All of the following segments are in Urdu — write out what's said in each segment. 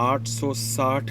860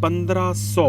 1500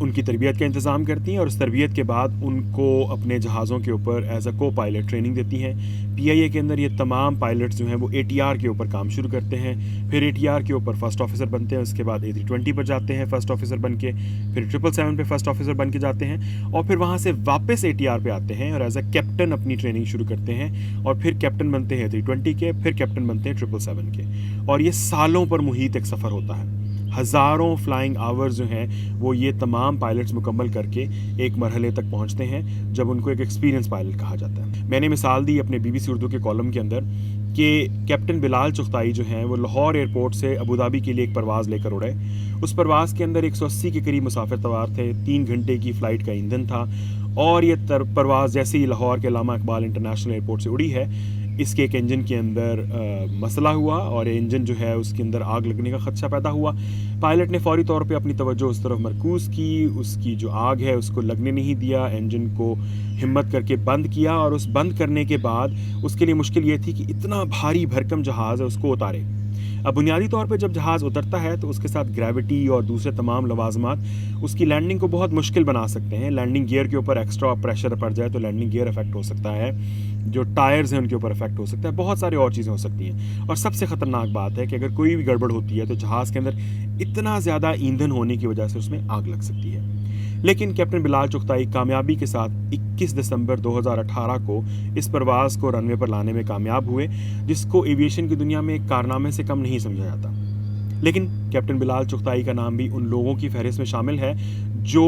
ان کی تربیت کا انتظام کرتی ہیں اور اس تربیت کے بعد ان کو اپنے جہازوں کے اوپر ایز اے کو پائلٹ ٹریننگ دیتی ہیں. پی آئی اے کے اندر یہ تمام پائلٹس جو ہیں وہ اے ٹی آر کے اوپر کام شروع کرتے ہیں, پھر اے ٹی آر کے اوپر فرسٹ آفیسر بنتے ہیں, اس کے بعد A320 پر جاتے ہیں فرسٹ آفیسر بن کے, پھر 777 پہ فرسٹ آفیسر بن کے جاتے ہیں, اور پھر وہاں سے واپس اے ٹی آر پہ آتے ہیں اور ایز اے کیپٹن اپنی ٹریننگ شروع کرتے ہیں, اور پھر کیپٹن بنتے ہیں A320 کے, پھر کیپٹن بنتے ہیں 777 کے. اور یہ سالوں پر محیط ایک سفر ہوتا ہے. ہزاروں فلائنگ آورز جو ہیں وہ یہ تمام پائلٹس مکمل کر کے ایک مرحلے تک پہنچتے ہیں جب ان کو ایک ایکسپیرینس پائلٹ کہا جاتا ہے. میں نے مثال دی اپنے BBC اردو کے کالم کے اندر کہ کیپٹن بلال چغتائی جو ہیں وہ لاہور ایئرپورٹ سے ابوظہبی کے لیے ایک پرواز لے کر اڑے. اس پرواز کے اندر 180 کے قریب مسافر سوار تھے, 3 گھنٹے کی فلائٹ کا ایندھن تھا, اور یہ پرواز جیسے ہی لاہور کے علامہ اقبال انٹرنیشنل ایئرپورٹ سے اڑی ہے, اس کے ایک انجن کے اندر مسئلہ ہوا اور انجن جو ہے اس کے اندر آگ لگنے کا خدشہ پیدا ہوا. پائلٹ نے فوری طور پہ اپنی توجہ اس طرف مرکوز کی, اس کی جو آگ ہے اس کو لگنے نہیں دیا, انجن کو ہمت کر کے بند کیا, اور اس بند کرنے کے بعد اس کے لیے مشکل یہ تھی کہ اتنا بھاری بھرکم جہاز ہے اس کو اتارے. اب بنیادی طور پہ جب جہاز اترتا ہے تو اس کے ساتھ گریوٹی اور دوسرے تمام لوازمات اس کی لینڈنگ کو بہت مشکل بنا سکتے ہیں. لینڈنگ گیئر کے اوپر ایکسٹرا پریشر پڑ جائے تو لینڈنگ گیئر افیکٹ ہو سکتا ہے, جو ٹائرز ہیں ان کے اوپر افیکٹ ہو سکتا ہے, بہت سارے اور چیزیں ہو سکتی ہیں. اور سب سے خطرناک بات ہے کہ اگر کوئی بھی گڑبڑ ہوتی ہے تو جہاز کے اندر اتنا زیادہ ایندھن ہونے کی وجہ سے اس میں آگ لگ سکتی ہے. لیکن کیپٹن بلال چغتائی کامیابی کے ساتھ 21 دسمبر 2018 کو اس پرواز کو رن وے پر لانے میں کامیاب ہوئے, جس کو ایویشن کی دنیا میں ایک کارنامے سے کم نہیں سمجھا جاتا. لیکن کیپٹن بلال چغتائی کا نام بھی ان لوگوں کی فہرست میں شامل ہے جو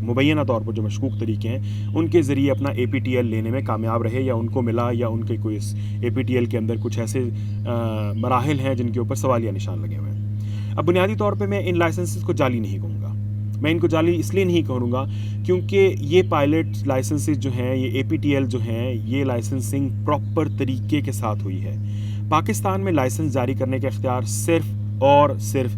مبینہ طور پر جو مشکوک طریقے ہیں ان کے ذریعے اپنا APTL لینے میں کامیاب رہے, یا ان کو ملا, یا ان کے کوئی APTL کے اندر کچھ ایسے مراحل ہیں جن کے اوپر سوالیہ نشان لگے ہوئے ہیں. اب بنیادی طور پہ میں ان لائسنسز کو جعلی نہیں کہوں گا. میں ان کو جعلی اس لیے نہیں کہوں گا کیونکہ یہ پائلٹ لائسنسز جو ہیں, یہ APTL جو ہیں, یہ لائسنسنگ پراپر طریقے کے ساتھ ہوئی ہے. پاکستان میں لائسنس جاری کرنے کا اختیار صرف اور صرف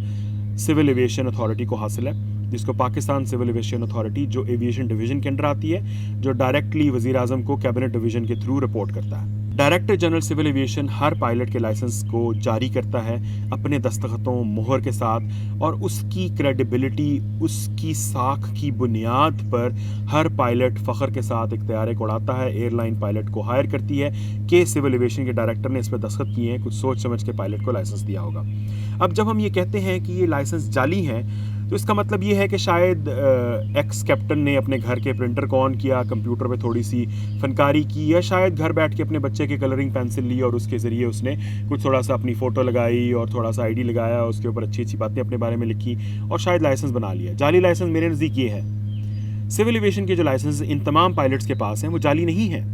سول ایویشن اتھارٹی کو حاصل ہے, جس کو پاکستان سول ایویشن اتھارٹی جو ایویشن ڈویژن کے انڈر آتی ہے, جو ڈائریکٹلی وزیر اعظم کو کیبنٹ ڈویژن کے تھرو رپورٹ کرتا ہے. ڈائریکٹر جنرل سول ایویشن ہر پائلٹ کے لائسنس کو جاری کرتا ہے اپنے دستخطوں مہر کے ساتھ, اور اس کی کریڈیبلٹی, اس کی ساکھ کی بنیاد پر ہر پائلٹ فخر کے ساتھ ایک طیارے کو اڑاتا ہے. ایئر لائن پائلٹ کو ہائر کرتی ہے کہ سول ایویشن کے ڈائریکٹر نے اس پہ دستخط کیے ہیں, کچھ سوچ سمجھ کے پائلٹ کو لائسنس دیا ہوگا. اب جب ہم یہ کہتے ہیں کہ یہ لائسنس جعلی ہیں تو اس کا مطلب یہ ہے کہ شاید ایکس کیپٹن نے اپنے گھر کے پرنٹر کو آن کیا, کمپیوٹر پہ تھوڑی سی فنکاری کی, یا شاید گھر بیٹھ کے اپنے بچے کے کلرنگ پینسل لی اور اس کے ذریعے اس نے کچھ تھوڑا سا اپنی فوٹو لگائی اور تھوڑا سا ID لگایا, اس کے اوپر اچھی اچھی باتیں اپنے بارے میں لکھی اور شاید لائسنس بنا لیا. جعلی لائسنس میرے نزدیک یہ ہے, سول ایویشن کے جو لائسنس ان تمام پائلٹس کے پاس ہیں وہ جعلی نہیں ہیں.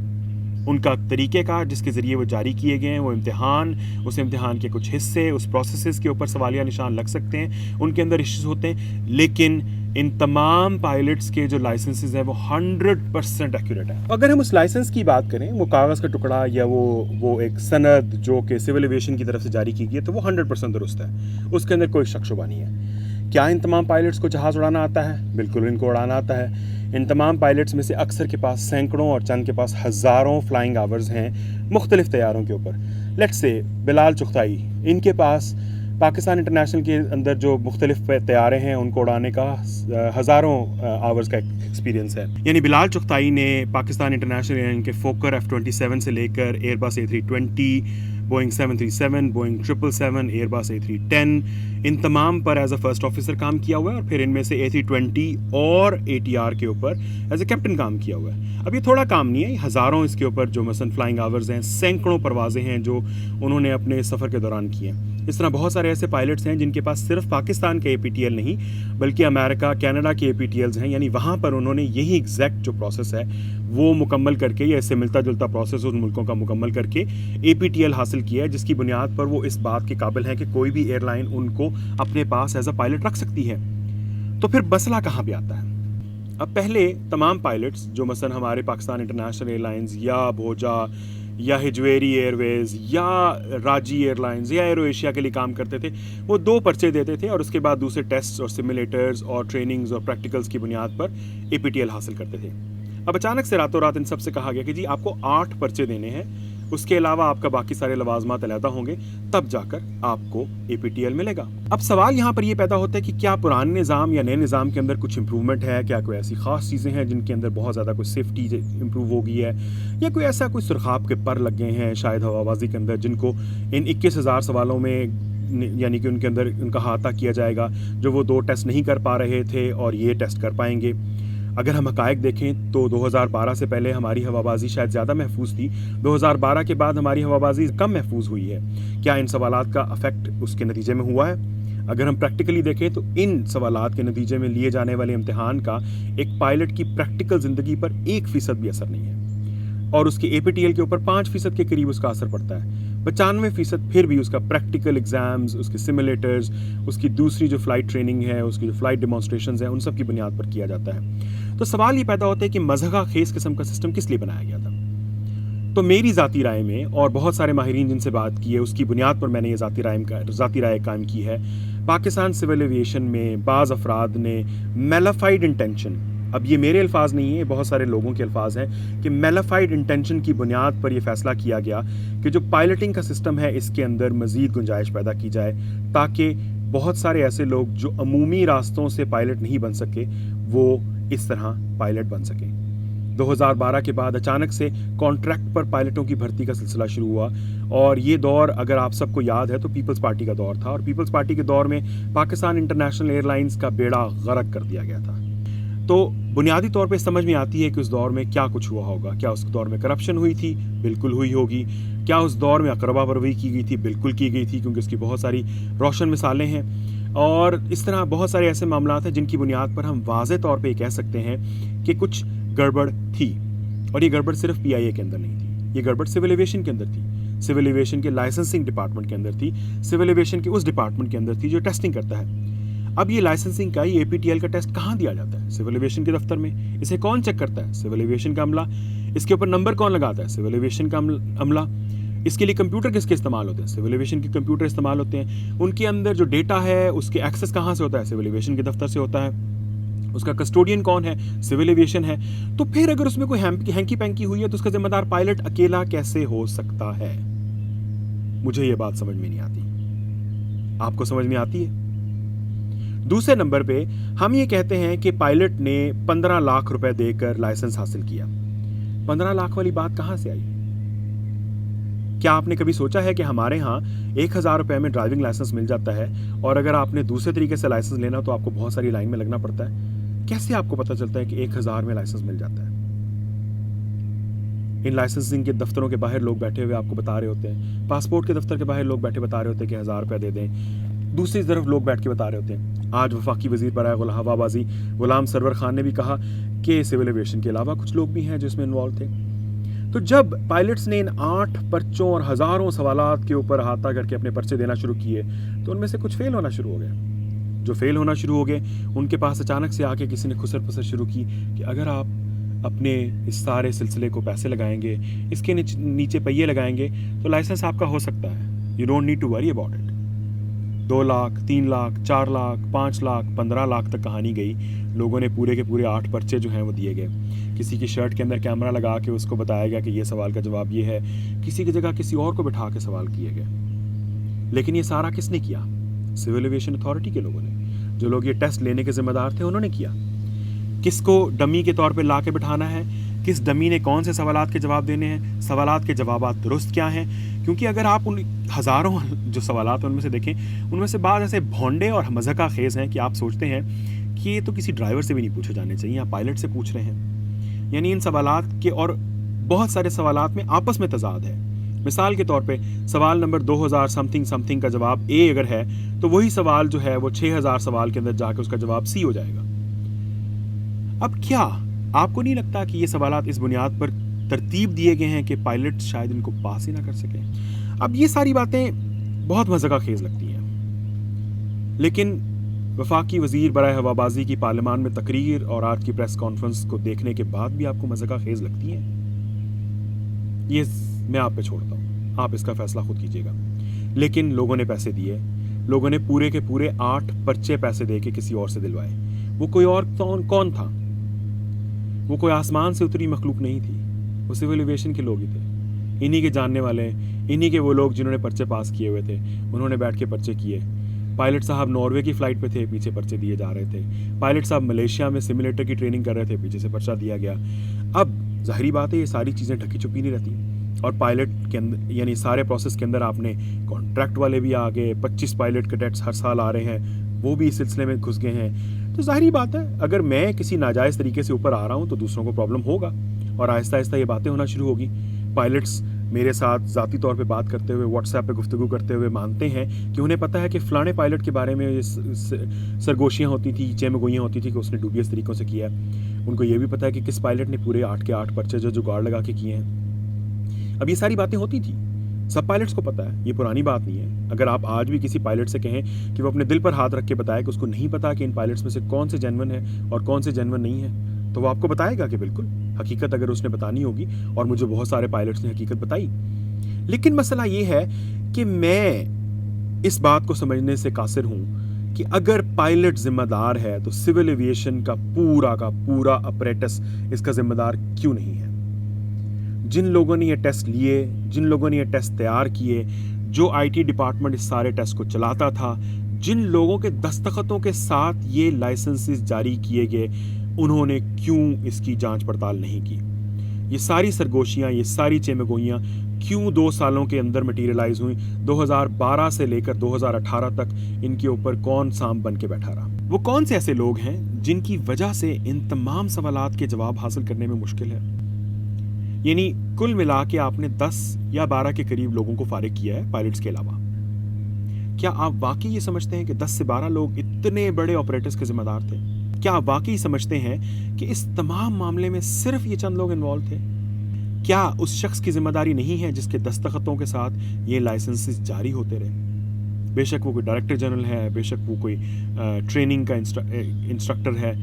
ان کا طریقہ کار جس کے ذریعے وہ جاری کیے گئے ہیں, وہ امتحان, اس امتحان کے کچھ حصے, اس پروسیسز کے اوپر سوالیہ نشان لگ سکتے ہیں, ان کے اندر ایشوز ہوتے ہیں, لیکن ان تمام پائلٹس کے جو لائسنسز ہیں وہ 100% ایکوریٹ ہیں. اگر ہم اس لائسنس کی بات کریں, وہ کاغذ کا ٹکڑا یا وہ ایک سند جو کہ سول ایویشن کی طرف سے جاری کی گئی ہے, تو وہ 100% درست ہے, اس کے اندر کوئی شک شبہ نہیں ہے. کیا ان تمام پائلٹس کو جہاز اڑانا آتا ہے؟ بالکل ان کو اڑانا آتا ہے. ان تمام پائلٹس میں سے اکثر کے پاس سینکڑوں اور چند کے پاس ہزاروں فلائنگ آورز ہیں مختلف طیاروں کے اوپر. لیٹس سے بلال چغتائی, ان کے پاس پاکستان انٹرنیشنل کے اندر جو مختلف طیارے ہیں ان کو اڑانے کا ہزاروں آورز کا ایکسپیرینس ہے. یعنی بلال چغتائی نے پاکستان انٹرنیشنل ایئرلائن کے فوکر F-27 سے لے کر ایئر بس A320, بوئنگ 737, بوئنگ 777, ایئر بس A310, ان تمام پر ایز اے فرسٹ آفیسر کام کیا ہوا ہے, اور پھر ان میں سے A320 اور ATR کے اوپر ایز اے کیپٹن کام کیا ہوا ہے. اب یہ تھوڑا کام نہیں ہے, ہزاروں اس کے اوپر جو مثلاً فلائنگ آورز ہیں, سینکڑوں پروازیں ہیں جو انہوں نے اپنے سفر کے دوران کی ہیں. اس طرح بہت سارے ایسے پائلٹس ہیں جن کے پاس صرف پاکستان کے APTL نہیں بلکہ امریکہ, کینیڈا کے APTLs ہیں, یعنی وہاں پر انہوں نے یہی ایگزیکٹ جو پروسیس ہے وہ مکمل کر کے, یا اس سے ملتا جلتا پروسیس ان ملکوں کا مکمل کر کے APTL حاصل کیا ہے, جس کی بنیاد پر وہ اس بات کے قابل ہیں کہ کوئی بھی ایئر لائن ان کو اپنے پاس ایز اے پائلٹ رکھ سکتی ہے. تو پھر مسئلہ کہاں پہ آتا ہے؟ اب پہلے تمام پائلٹس جو مثلا ہمارے پاکستان انٹرنیشنل ایئر لائنز یا بھوجا یا ہجویری ایئر ویز یا راجی ایئر لائنز یا ایرو ایشیا کے لیے کام کرتے تھے, وہ 2 پرچے دیتے تھے اور اس کے بعد دوسرے ٹیسٹ اور سیمولیٹرز اور ٹریننگز اور پریکٹیکلز کی بنیاد پر APTL حاصل کرتے تھے. اب اچانک سے راتوں رات ان سب سے کہا گیا کہ جی آپ کو 8 پرچے دینے ہیں, اس کے علاوہ آپ کا باقی سارے لوازمات علیحدہ ہوں گے، تب جا کر آپ کو APTL ملے گا۔ اب سوال یہاں پر یہ پیدا ہوتا ہے کہ کیا پرانے نظام یا نئے نظام کے اندر کچھ امپرومنٹ ہے، کیا کوئی ایسی خاص چیزیں ہیں جن کے اندر بہت زیادہ کوئی سیفٹی امپروو ہو گئی ہے، یا کوئی ایسا کوئی سرخاب کے پر لگ گئے ہیں شاید ہوا بازی کے اندر، جن کو ان 21,000 سوالوں میں یعنی کہ ان کے اندر ان کا احاطہ کیا جائے گا، جو وہ 2 ٹیسٹ نہیں کر پا رہے تھے اور یہ ٹیسٹ کر پائیں گے۔ اگر ہم حقائق دیکھیں تو 2012 سے پہلے ہماری ہوابازی شاید زیادہ محفوظ تھی، 2012 کے بعد ہماری ہوابازی کم محفوظ ہوئی ہے۔ کیا ان سوالات کا افیکٹ اس کے نتیجے میں ہوا ہے؟ اگر ہم پریکٹیکلی دیکھیں تو ان سوالات کے نتیجے میں لیے جانے والے امتحان کا ایک پائلٹ کی پریکٹیکل زندگی پر 1% بھی اثر نہیں ہے، اور اس کی APTL کے اوپر 5% کے قریب اس کا اثر پڑتا ہے۔ 95% پھر بھی اس کا پریکٹیکل ایگزامز، اس کے سیمولیٹرز، اس کی دوسری جو فلائٹ ٹریننگ ہے، اس کی جو فلائٹ ڈیمانسٹریشنز ہیں، ان سب کی بنیاد پر کیا جاتا ہے۔ تو سوال یہ پیدا ہوتا ہے کہ مضحکہ خیز قسم کا سسٹم کس لیے بنایا گیا تھا؟ تو میری ذاتی رائے میں، اور بہت سارے ماہرین جن سے بات کی ہے اس کی بنیاد پر میں نے یہ ذاتی رائے قائم کی ہے، پاکستان سول ایویشن میں بعض افراد نے میلافائڈ انٹینشن، اب یہ میرے الفاظ نہیں ہیں، یہ بہت سارے لوگوں کے الفاظ ہیں، کہ میلافائڈ انٹینشن کی بنیاد پر یہ فیصلہ کیا گیا کہ جو پائلٹنگ کا سسٹم ہے اس کے اندر مزید گنجائش پیدا کی جائے، تاکہ بہت سارے ایسے لوگ جو عمومی راستوں سے پائلٹ نہیں بن سکے وہ اس طرح پائلٹ بن سکیں۔ 2012 کے بعد اچانک سے کانٹریکٹ پر پائلٹوں کی بھرتی کا سلسلہ شروع ہوا، اور یہ دور اگر آپ سب کو یاد ہے تو پیپلز پارٹی کا دور تھا، اور پیپلز پارٹی کے دور میں پاکستان انٹرنیشنل ایئر لائنز کا بیڑا غرق کر دیا گیا تھا۔ تو بنیادی طور پہ سمجھ میں آتی ہے کہ اس دور میں کیا کچھ ہوا ہوگا۔ کیا اس دور میں کرپشن ہوئی تھی؟ بالکل ہوئی ہوگی۔ کیا اس دور میں اقربا پروری کی گئی تھی؟ بالکل کی گئی تھی، کیونکہ اس کی بہت ساری روشن مثالیں ہیں، اور اس طرح بہت سارے ایسے معاملات ہیں جن کی بنیاد پر ہم واضح طور پہ یہ کہہ سکتے ہیں کہ کچھ گڑبڑ تھی، اور یہ گڑبڑ صرف PIA کے اندر نہیں تھی، یہ گڑبڑ سول ایویشن کے اندر تھی، سول ایویشن کے لائسنسنگ ڈپارٹمنٹ کے اندر تھی، سول ایویشن کے اس ڈپارٹمنٹ کے اندر تھی جو ٹیسٹنگ کرتا ہے۔ اب یہ لائسنسنگ کا یہ APTL کا ٹیسٹ کہاں دیا جاتا ہے؟ سول ایویشن کے دفتر میں۔ اسے کون چیک کرتا ہے؟ سول ایویشن کا عملہ۔ اس کے اوپر نمبر کون لگاتا ہے؟ سول ایویشن کا عملہ۔ اس کے لیے کمپیوٹر کس کے استعمال ہوتے ہیں؟ سول ایویشن کے کمپیوٹر استعمال ہوتے ہیں۔ ان کے اندر جو ڈیٹا ہے اس کے ایکسس کہاں سے ہوتا ہے؟ سول ایویشن کے دفتر سے ہوتا ہے۔ اس کا کسٹوڈین کون ہے؟ سول ایویشن ہے۔ تو پھر اگر اس میں کوئی ہینکی پینکی ہوئی ہے تو اس کا ذمہ دار پائلٹ اکیلا کیسے ہو سکتا ہے؟ مجھے یہ بات سمجھ میں نہیں آتی۔ آپ کو سمجھ میں آتی ہے؟ دوسرے نمبر پہ ہم یہ کہتے ہیں کہ پائلٹ نے 15 لاکھ روپے دے کر لائسنس حاصل کیا۔ 15 لاکھ والی بات کہاں سے آئی؟ کیا آپ نے کبھی سوچا ہے کہ ہمارے ہاں 1,000 روپے میں ڈرائیونگ لائسنس مل جاتا ہے، اور اگر آپ نے دوسرے طریقے سے لائسنس لینا تو آپ کو بہت ساری لائن میں لگنا پڑتا ہے؟ کیسے آپ کو پتہ چلتا ہے کہ 1,000 میں لائسنس مل جاتا ہے؟ ان لائسنسنگ کے دفتروں کے باہر لوگ بیٹھے ہوئے آپ کو بتا رہے ہوتے ہیں، پاسپورٹ کے دفتر کے باہر لوگ بیٹھے بتا رہے ہوتے ہیں کہ 1,000 روپے دے دیں، دوسری طرف لوگ بیٹھ کے بتا رہے ہوتے ہیں۔ آج وفاقی وزیر برائے ہوابازی غلام سرور خان نے بھی کہا کہ سول ایویشن کے علاوہ کچھ لوگ بھی ہیں جو اس میں انوالو تھے۔ تو جب پائلٹس نے ان 8 پرچوں اور ہزاروں سوالات کے اوپر احاطہ کر کے اپنے پرچے دینا شروع کیے تو ان میں سے کچھ فیل ہونا شروع ہو گئے۔ جو فیل ہونا شروع ہو گئے ان کے پاس اچانک سے آ کے کسی نے خسر پسر شروع کی کہ اگر آپ اپنے اس سارے سلسلے کو پیسے لگائیں گے، اس کے نیچے پہیے لگائیں گے تو لائسنس آپ کا ہو سکتا ہے۔ You don't need to worry about it. 2 lakh, 3 lakh, 4 lakh, 5 lakh, 15 lakh تک کہانی گئی۔ لوگوں نے پورے کے پورے 8 پرچے جو ہیں وہ دیے گئے۔ کسی کی شرٹ کے اندر کیمرہ لگا کے اس کو بتایا گیا کہ یہ سوال کا جواب یہ ہے، کسی کی جگہ کسی اور کو بٹھا کے سوال کیے گئے۔ لیکن یہ سارا کس نے کیا؟ سول ایویشن اتھارٹی کے لوگوں نے۔ جو لوگ یہ ٹیسٹ لینے کے ذمہ دار تھے انہوں نے کیا۔ کس کو ڈمی کے طور پہ لا کے بٹھانا ہے، کس ڈمی نے کون سے سوالات کے جواب دینے ہیں، سوالات کے جوابات درست کیا ہیں؟ کیونکہ اگر آپ ان ہزاروں جو سوالات ہیں ان میں سے دیکھیں، ان میں سے بعض ایسے بھونڈے اور مضحکہ خیز ہیں کہ آپ سوچتے ہیں کہ یہ تو کسی ڈرائیور سے بھی نہیں پوچھے جانے چاہیے، آپ پائلٹ سے پوچھ رہے ہیں۔ یعنی ان سوالات کے اور بہت سارے سوالات میں آپس میں تضاد ہے۔ مثال کے طور پہ سوال نمبر 2000 سمتھنگ کا جواب A اگر ہے تو وہی سوال جو ہے وہ 6000 سوال کے اندر جا کے اس کا جواب C ہو جائے گا۔ اب کیا آپ کو نہیں لگتا کہ یہ سوالات اس بنیاد پر ترتیب دیے گئے ہیں کہ پائلٹ شاید ان کو پاس ہی نہ کر سکیں؟ اب یہ ساری باتیں بہت مضحکہ خیز لگتی ہیں، لیکن وفاقی وزیر برائے ہوابازی کی پارلیمان میں تقریر اور آج کی پریس کانفرنس کو دیکھنے کے بعد بھی آپ کو مضحکہ خیز لگتی ہیں؟ یہ میں آپ پہ چھوڑتا ہوں، آپ اس کا فیصلہ خود کیجیے گا۔ لیکن لوگوں نے پیسے دیے، لوگوں نے پورے کے پورے 8 پرچے پیسے دے کے کسی اور سے دلوائے۔ وہ کوئی اور کون تھا؟ وہ کوئی آسمان سے اتری مخلوق نہیں تھی، وہ سول ایویشن کے لوگ ہی تھے۔ انہی کے جاننے والے ہیں, انہی کے وہ لوگ جنہوں نے پرچے پاس کیے ہوئے تھے, انہوں نے بیٹھ کے پرچے کیے. پائلٹ صاحب ناروے کی فلائٹ پہ تھے, پیچھے پرچے دیے جا رہے تھے. پائلٹ صاحب ملیشیا میں سیمولیٹر کی ٹریننگ کر رہے تھے, پیچھے سے پرچہ دیا گیا. اب ظاہری بات ہے یہ ساری چیزیں ڈھکی چھپی نہیں رہتی, اور پائلٹ کے اندر یعنی سارے پروسیس کے اندر آپ نے کانٹریکٹ والے بھی آ گئے, 25 پائلٹ کیڈٹس ہر سال آ رہے ہیں, وہ بھی اس سلسلے میں گھس گئے ہیں. تو ظاہری بات ہے اگر میں کسی ناجائز طریقے سے اوپر آ رہا ہوں تو دوسروں کو پرابلم ہوگا, اور آہستہ آہستہ یہ باتیں ہونا شروع ہوگی. پائلٹس میرے ساتھ ذاتی طور پہ بات کرتے ہوئے, واٹس ایپ پہ گفتگو کرتے ہوئے مانتے ہیں کہ انہیں پتہ ہے کہ فلانے پائلٹ کے بارے میں سرگوشیاں ہوتی تھی, چیمگوئیاں ہوتی تھی کہ اس نے ڈوبیس طریقوں سے کیا ہے. ان کو یہ بھی پتہ ہے کہ کس پائلٹ نے پورے 8 کے 8 پرچے جو جگاڑ لگا کے کیے ہیں. اب یہ ساری باتیں ہوتی تھی, سب پائلٹس کو پتہ ہے, یہ پرانی بات نہیں ہے. اگر آپ آج بھی کسی پائلٹ سے کہیں کہ وہ اپنے دل پر ہاتھ رکھ کے بتائے کہ اس کو نہیں پتا کہ ان پائلٹس میں سے کون سے جینون ہیں اور کون سے جینون نہیں ہیں, تو وہ آپ کو بتائے گا کہ بالکل حقیقت اگر اس نے بتانی ہوگی, اور مجھے بہت سارے پائلٹس نے حقیقت بتائی. لیکن مسئلہ یہ ہے کہ میں اس بات کو سمجھنے سے قاصر ہوں کہ اگر پائلٹ ذمہ دار ہے تو سول ایویشن کا پورا اپریٹس اس کا ذمہ دار کیوں نہیں ہے؟ جن لوگوں نے یہ ٹیسٹ لیے, جن لوگوں نے یہ ٹیسٹ تیار کیے, جو آئی ٹی ڈپارٹمنٹ اس سارے ٹیسٹ کو چلاتا تھا, جن لوگوں کے دستخطوں کے ساتھ یہ لائسنسز جاری کیے گئے, انہوں نے کیوں اس کی جانچ پڑتال نہیں کی؟ یہ ساری سرگوشیاں, یہ ساری چیمگوئیاں کیوں 2 سالوں کے اندر مٹیریلائز ہوئیں؟ 2012 سے لے کر 2018 تک ان کے اوپر کون سام بن کے بیٹھا رہا؟ وہ کون سے ایسے لوگ ہیں جن کی وجہ سے ان تمام سوالات کے جواب حاصل کرنے میں مشکل ہے؟ یعنی کل ملا کے آپ نے 10 یا 12 کے قریب لوگوں کو فارغ کیا ہے پائلٹس کے علاوہ. کیا آپ واقعی یہ سمجھتے ہیں کہ 10 سے 12 لوگ اتنے بڑے آپریٹرز کے ذمہ دار تھے؟ کیا آپ واقعی سمجھتے ہیں کہ اس تمام معاملے میں صرف یہ چند لوگ انوالو تھے؟ کیا اس شخص کی ذمہ داری نہیں ہے جس کے دستخطوں کے ساتھ یہ لائسنسز جاری ہوتے رہے؟ بے شک وہ کوئی ڈائریکٹر جنرل ہے, بے شک وہ کوئی ٹریننگ کا انسٹرکٹر ہے,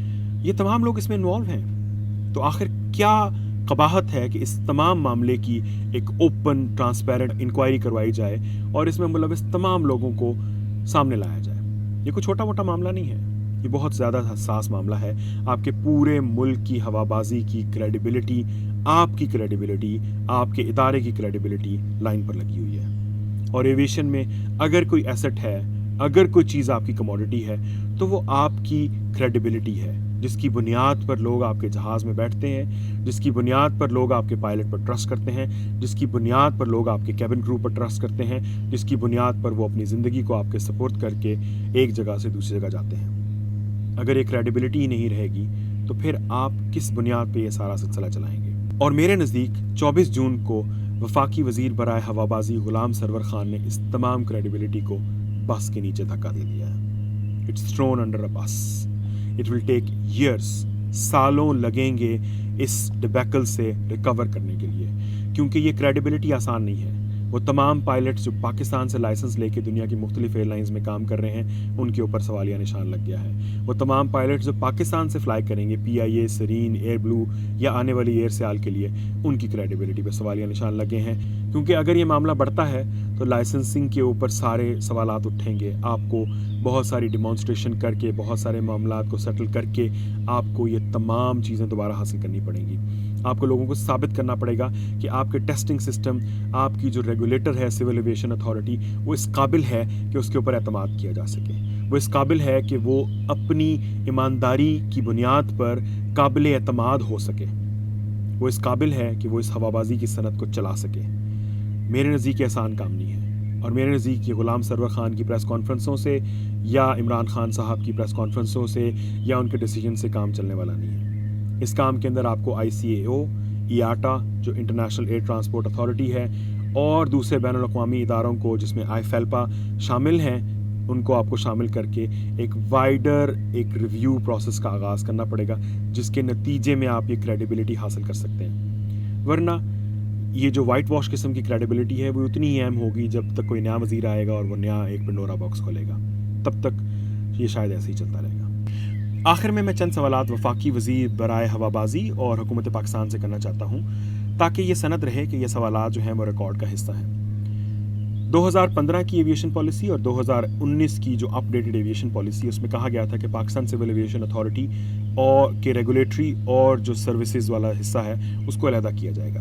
یہ تمام لوگ اس میں انوالو ہیں. تو آخر کیا قباحت ہے کہ اس تمام معاملے کی ایک اوپن ٹرانسپیرنٹ انکوائری کروائی جائے اور اس میں ملوث تمام لوگوں کو سامنے لایا جائے؟ یہ کوئی چھوٹا موٹا معاملہ نہیں ہے, یہ بہت زیادہ حساس معاملہ ہے. آپ کے پورے ملک کی ہوابازی کی کریڈیبلٹی, آپ کی کریڈیبلٹی, آپ کے ادارے کی کریڈیبلٹی لائن پر لگی ہوئی ہے. اور ایویشن میں اگر کوئی ایسٹ ہے, اگر کوئی چیز آپ کی کموڈٹی ہے, تو وہ آپ کی کریڈیبلٹی ہے, جس کی بنیاد پر لوگ آپ کے جہاز میں بیٹھتے ہیں, جس کی بنیاد پر لوگ آپ کے پائلٹ پر ٹرسٹ کرتے ہیں, جس کی بنیاد پر لوگ آپ کے کیبن کرو پر ٹرسٹ کرتے ہیں, جس کی بنیاد پر وہ اپنی زندگی کو آپ کے سپورٹ کر کے ایک جگہ سے دوسری جگہ جاتے ہیں. اگر یہ کریڈیبلٹی ہی نہیں رہے گی تو پھر آپ کس بنیاد پہ یہ سارا سلسلہ چلائیں گے؟ اور میرے نزدیک 24 جون کو وفاقی وزیر برائے ہوابازی غلام سرور خان نے اس تمام کریڈیبلٹی کو بس کے نیچے دھکا دے دیا ہے. اٹس تھرون انڈر اے بس. اٹ ول ٹیک ایئرس, سالوں لگیں گے اس ڈبیکل سے ریکور کرنے کے لیے, کیونکہ یہ کریڈیبلٹی آسان نہیں ہے. وہ تمام پائلٹس جو پاکستان سے لائسنس لے کے دنیا کی مختلف ایئر لائنز میں کام کر رہے ہیں, ان کے اوپر سوالیہ نشان لگ گیا ہے. وہ تمام پائلٹس جو پاکستان سے فلائی کریں گے, PIA, سرین, ایئر بلو یا آنے والی ایئر سیال کے لیے, ان کی کریڈیبلٹی پہ سوالیہ نشان لگے ہیں. کیونکہ اگر یہ معاملہ بڑھتا ہے تو لائسنسنگ کے اوپر سارے سوالات اٹھیں گے. آپ کو بہت ساری ڈیمانسٹریشن کر کے, بہت سارے معاملات کو سیٹل کر کے آپ کو یہ تمام چیزیں دوبارہ حاصل کرنی پڑیں گی. آپ کو لوگوں کو ثابت کرنا پڑے گا کہ آپ کے ٹیسٹنگ سسٹم, آپ کی جو ریگولیٹر ہے سول ایویشن اتھارٹی, وہ اس قابل ہے کہ اس کے اوپر اعتماد کیا جا سکے. وہ اس قابل ہے کہ وہ اپنی ایمانداری کی بنیاد پر قابل اعتماد ہو سکے. وہ اس قابل ہے کہ وہ اس ہوابازی کی صنعت کو چلا سکے. میرے نزدیک آسان کام نہیں ہے, اور میرے نزدیک یہ غلام سرور خان کی پریس کانفرنسوں سے یا عمران خان صاحب کی پریس کانفرنسوں سے یا ان کے ڈیسیجن سے کام چلنے والا نہیں ہے. اس کام کے اندر آپ کو ICAO, IATA جو انٹرنیشنل ایئر ٹرانسپورٹ اتھارٹی ہے, اور دوسرے بین الاقوامی اداروں کو جس میں IFALPA شامل ہیں, ان کو آپ کو شامل کر کے ایک وائڈر ایک ریویو پروسیس کا آغاز کرنا پڑے گا, جس کے نتیجے میں آپ یہ کریڈیبلٹی حاصل کر سکتے ہیں. ورنہ یہ جو وائٹ واش قسم کی کریڈیبلٹی ہے وہ اتنی ہی اہم ہوگی جب تک کوئی نیا وزیر آئے گا اور وہ نیا ایک پنڈورا باکس کھولے گا. تب تک یہ شاید ایسے ہی چلتا رہے گا. آخر میں چند سوالات وفاقی وزیر برائے ہوابازی اور حکومت پاکستان سے کرنا چاہتا ہوں, تاکہ یہ سند رہے کہ یہ سوالات جو ہیں وہ ریکارڈ کا حصہ ہیں. 2015 کی ایویشن پالیسی اور 2019 کی جو اپ ڈیٹڈ ایویشن پالیسی, اس میں کہا گیا تھا کہ پاکستان سول ایویشن اتھارٹی اور کے ریگولیٹری اور جو سروسز والا حصہ ہے اس کو علیحدہ کیا جائے گا.